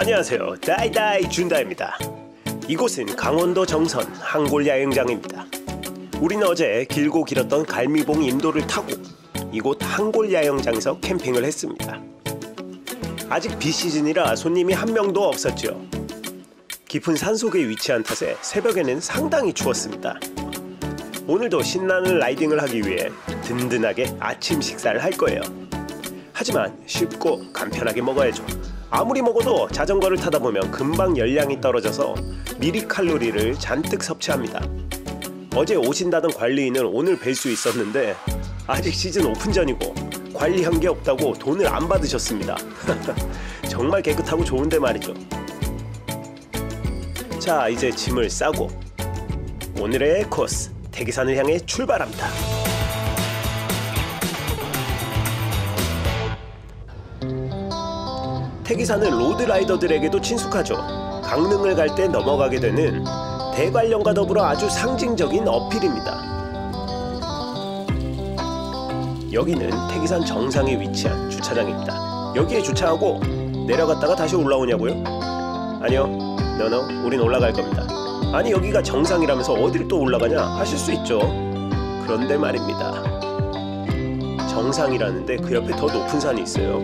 안녕하세요. 다이다이 준다입니다. 이곳은 강원도 정선 항골야영장입니다. 우리는 어제 길고 길었던 갈미봉 임도를 타고 이곳 항골야영장에서 캠핑을 했습니다. 아직 비시즌이라 손님이 한 명도 없었죠. 깊은 산속에 위치한 탓에 새벽에는 상당히 추웠습니다. 오늘도 신나는 라이딩을 하기 위해 든든하게 아침 식사를 할 거예요. 하지만 쉽고 간편하게 먹어야죠. 아무리 먹어도 자전거를 타다 보면 금방 열량이 떨어져서 미리 칼로리를 잔뜩 섭취합니다. 어제 오신다던 관리인을 오늘 뵐 수 있었는데 아직 시즌 오픈 전이고 관리한 게 없다고 돈을 안 받으셨습니다. 정말 깨끗하고 좋은데 말이죠. 자, 이제 짐을 싸고 오늘의 코스 태기산을 향해 출발합니다. 태기산은 로드라이더들에게도 친숙하죠. 강릉을 갈 때 넘어가게 되는 대관령과 더불어 아주 상징적인 어필입니다. 여기는 태기산 정상에 위치한 주차장입니다. 여기에 주차하고 내려갔다가 다시 올라오냐고요? 아니요, 노노, 우린 올라갈 겁니다. 아니, 여기가 정상이라면서 어딜 또 올라가냐 하실 수 있죠. 그런데 말입니다. 정상이라는데 그 옆에 더 높은 산이 있어요.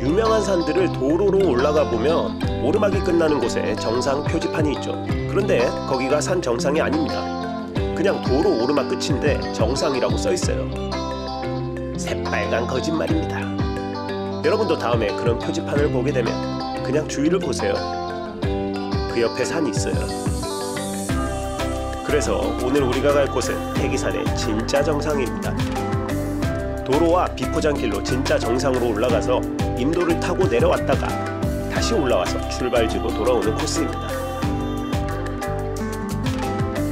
유명한 산들을 도로로 올라가 보면 오르막이 끝나는 곳에 정상 표지판이 있죠. 그런데 거기가 산 정상이 아닙니다. 그냥 도로 오르막 끝인데 정상이라고 써 있어요. 새빨간 거짓말입니다. 여러분도 다음에 그런 표지판을 보게 되면 그냥 주위를 보세요. 그 옆에 산이 있어요. 그래서 오늘 우리가 갈 곳은 태기산의 진짜 정상입니다. 도로와 비포장길로 진짜 정상으로 올라가서 임도를 타고 내려왔다가 다시 올라와서 출발지로 돌아오는 코스입니다.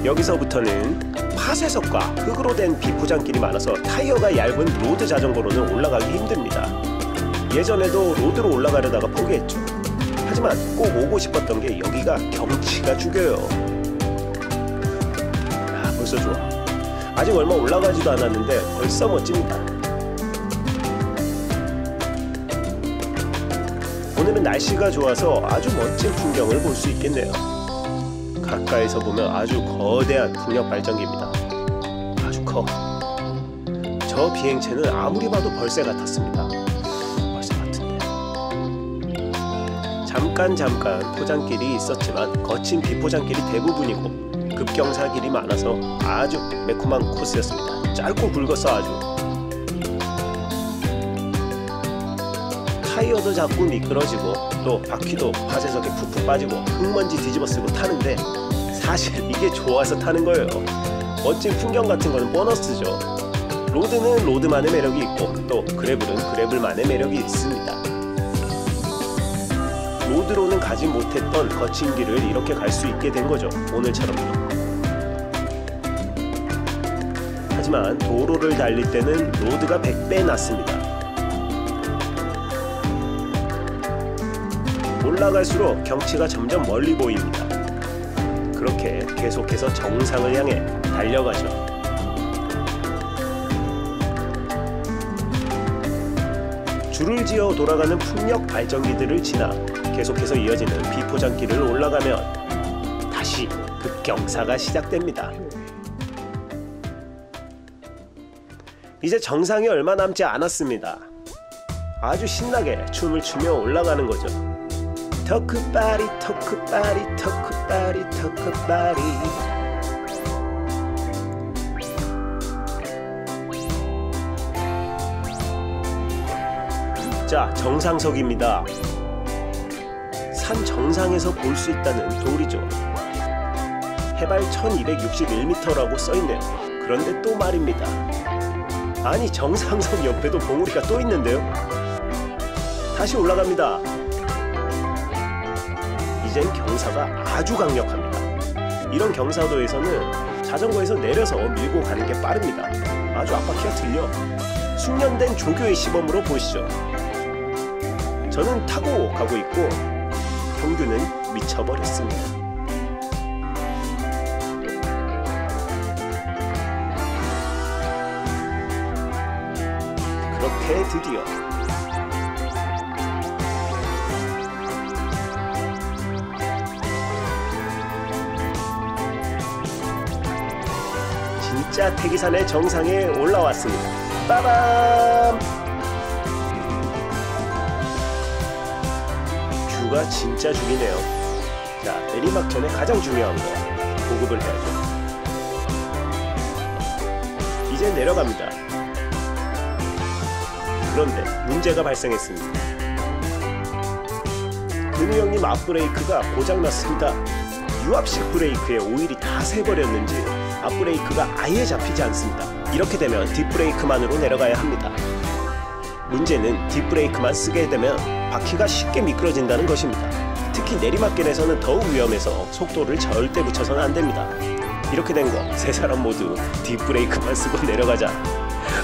여기서부터는 파쇄석과 흙으로 된 비포장길이 많아서 타이어가 얇은 로드 자전거로는 올라가기 힘듭니다. 예전에도 로드로 올라가려다가 포기했죠. 하지만 꼭 오고 싶었던 게 여기가 경치가 죽여요. 아, 벌써 좋아. 아직 얼마 올라가지도 않았는데 벌써 멋집니다. 오늘은 날씨가 좋아서 아주 멋진 풍경을 볼 수 있겠네요. 가까이서 보면 아주 거대한 풍력 발전기입니다. 아주 커. 저 비행체는 아무리 봐도 벌새 같았습니다. 벌새 같은데. 잠깐 포장길이 있었지만 거친 비포장길이 대부분이고 급경사길이 많아서 아주 매콤한 코스였습니다. 짧고 굵었어 아주. 타이어도 자꾸 미끄러지고 또 바퀴도 파쇄석에 푹푹 빠지고 흙먼지 뒤집어 쓰고 타는데 사실 이게 좋아서 타는 거예요. 멋진 풍경 같은 거는 보너스죠. 로드는 로드만의 매력이 있고 또 그래블은 그래블만의 매력이 있습니다. 로드로는 가지 못했던 거친 길을 이렇게 갈 수 있게 된 거죠. 오늘처럼요. 하지만 도로를 달릴 때는 로드가 100배 낫습니다. 올라갈수록 경치가 점점 멀리 보입니다. 그렇게 계속해서 정상을 향해 달려가죠. 줄을 지어 돌아가는 풍력 발전기들을 지나 계속해서 이어지는 비포장길을 올라가면 다시 급경사가 시작됩니다. 이제 정상이 얼마 남지 않았습니다. 아주 신나게 춤을 추며 올라가는 거죠. 터크바리 터크바리 터크바리 터크바리. 자, 정상석입니다. 산 정상에서 볼 수 있다는 돌이죠. 해발 1261m라고 써있네요. 그런데 또 말입니다. 아니, 정상석 옆에도 봉우리가 또 있는데요. 다시 올라갑니다. 이젠 경사가 아주 강력합니다. 이런 경사도에서는 자전거에서 내려서 밀고 가는 게 빠릅니다. 아주 앞바퀴가 들려. 숙련된 조교의 시범으로 보시죠. 저는 타고 가고 있고 형규는 미쳐버렸습니다. 그렇게 드디어 진짜 태기산의 정상에 올라왔습니다. 빠밤! 뷰가 진짜 죽이네요. 자, 내리막 전에 가장 중요한 거 보급을 해야죠. 이제 내려갑니다. 그런데 문제가 발생했습니다. 근우 형님 앞브레이크가 고장났습니다. 유압식 브레이크에 오일이 다 새버렸는지 앞브레이크가 아예 잡히지 않습니다. 이렇게 되면 뒷브레이크만으로 내려가야 합니다. 문제는 뒷브레이크만 쓰게 되면 바퀴가 쉽게 미끄러진다는 것입니다. 특히 내리막길에서는 더욱 위험해서 속도를 절대 붙여서는 안 됩니다. 이렇게 된 거 세 사람 모두 뒷브레이크만 쓰고 내려가자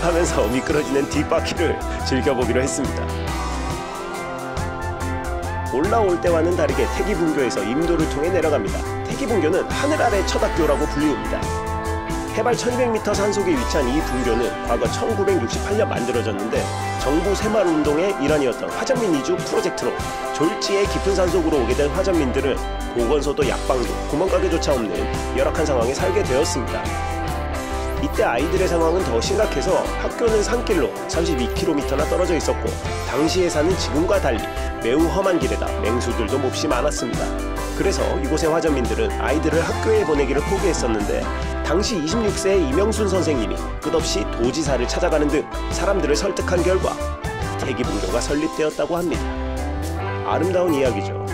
하면서 미끄러지는 뒷바퀴를 즐겨보기로 했습니다. 올라올 때와는 다르게 태기분교에서 임도를 통해 내려갑니다. 태기분교는 하늘 아래 첫 학교라고 불리웁니다. 해발 1200m 산속에 위치한 이 분교는 과거 1968년 만들어졌는데 정부 새마을운동의 일환이었던 화전민 이주 프로젝트로 졸지에 깊은 산속으로 오게 된 화전민들은 보건소도 약방도 구멍가게조차 없는 열악한 상황에 살게 되었습니다. 이때 아이들의 상황은 더 심각해서 학교는 산길로 32km나 떨어져 있었고 당시 예산은 지금과 달리 매우 험한 길에다 맹수들도 몹시 많았습니다. 그래서 이곳의 화전민들은 아이들을 학교에 보내기를 포기했었는데 당시 26세의 이명순 선생님이 끝없이 도지사를 찾아가는 등 사람들을 설득한 결과 태기분교가 설립되었다고 합니다. 아름다운 이야기죠.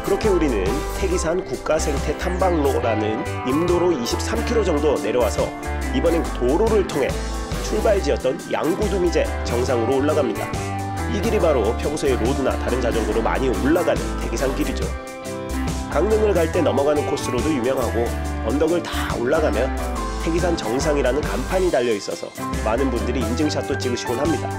그렇게 우리는 태기산 국가생태탐방로라는 임도로 23km 정도 내려와서 이번엔 도로를 통해 출발지였던 양구두미제 정상으로 올라갑니다. 이 길이 바로 평소에 로드나 다른 자전거로 많이 올라가는 태기산 길이죠. 강릉을 갈 때 넘어가는 코스로도 유명하고 언덕을 다 올라가면 태기산 정상이라는 간판이 달려 있어서 많은 분들이 인증샷도 찍으시곤 합니다.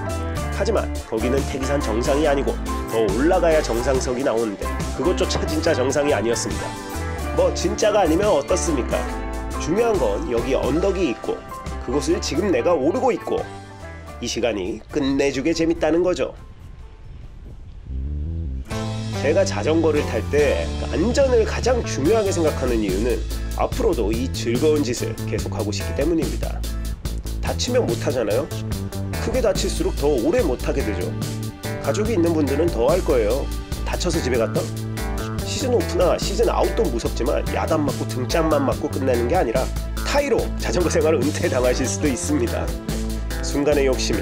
하지만 거기는 태기산 정상이 아니고 더 올라가야 정상석이 나오는데 그것조차 진짜 정상이 아니었습니다. 뭐 진짜가 아니면 어떻습니까? 중요한 건 여기 언덕이 있고 그곳을 지금 내가 오르고 있고 이 시간이 끝내주게 재밌다는 거죠. 제가 자전거를 탈 때 안전을 가장 중요하게 생각하는 이유는 앞으로도 이 즐거운 짓을 계속하고 싶기 때문입니다. 다치면 못하잖아요? 크게 다칠수록 더 오래 못하게 되죠. 가족이 있는 분들은 더 할 거예요. 다쳐서 집에 갔다? 시즌 오프나 시즌 아웃도 무섭지만 야단 맞고 등짝만 맞고 끝내는 게 아니라 타이로 자전거 생활을 은퇴당하실 수도 있습니다. 순간의 욕심이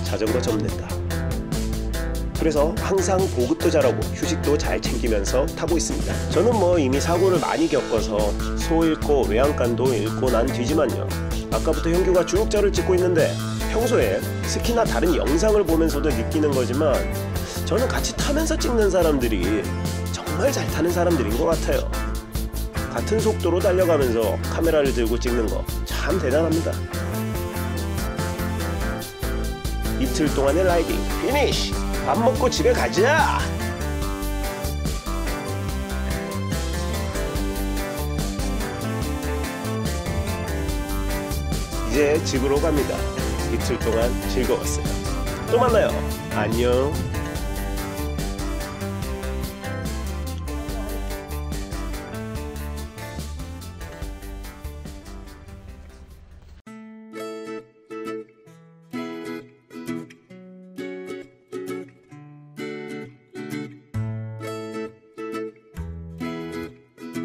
자전거 접는다. 그래서 항상 보급도 잘하고 휴식도 잘 챙기면서 타고 있습니다. 저는 뭐 이미 사고를 많이 겪어서 소 잃고 외양간도 잃고 난 뒤지만요. 아까부터 형규가 쭉 저를 찍고 있는데 평소에 스키나 다른 영상을 보면서도 느끼는 거지만 저는 같이 타면서 찍는 사람들이 정말 잘 타는 사람들인 것 같아요. 같은 속도로 달려가면서 카메라를 들고 찍는 거 참 대단합니다. 이틀 동안의 라이딩 피니쉬! 밥 먹고 집에 가자! 이제 집으로 갑니다. 이틀 동안 즐거웠어요. 또 만나요. 안녕.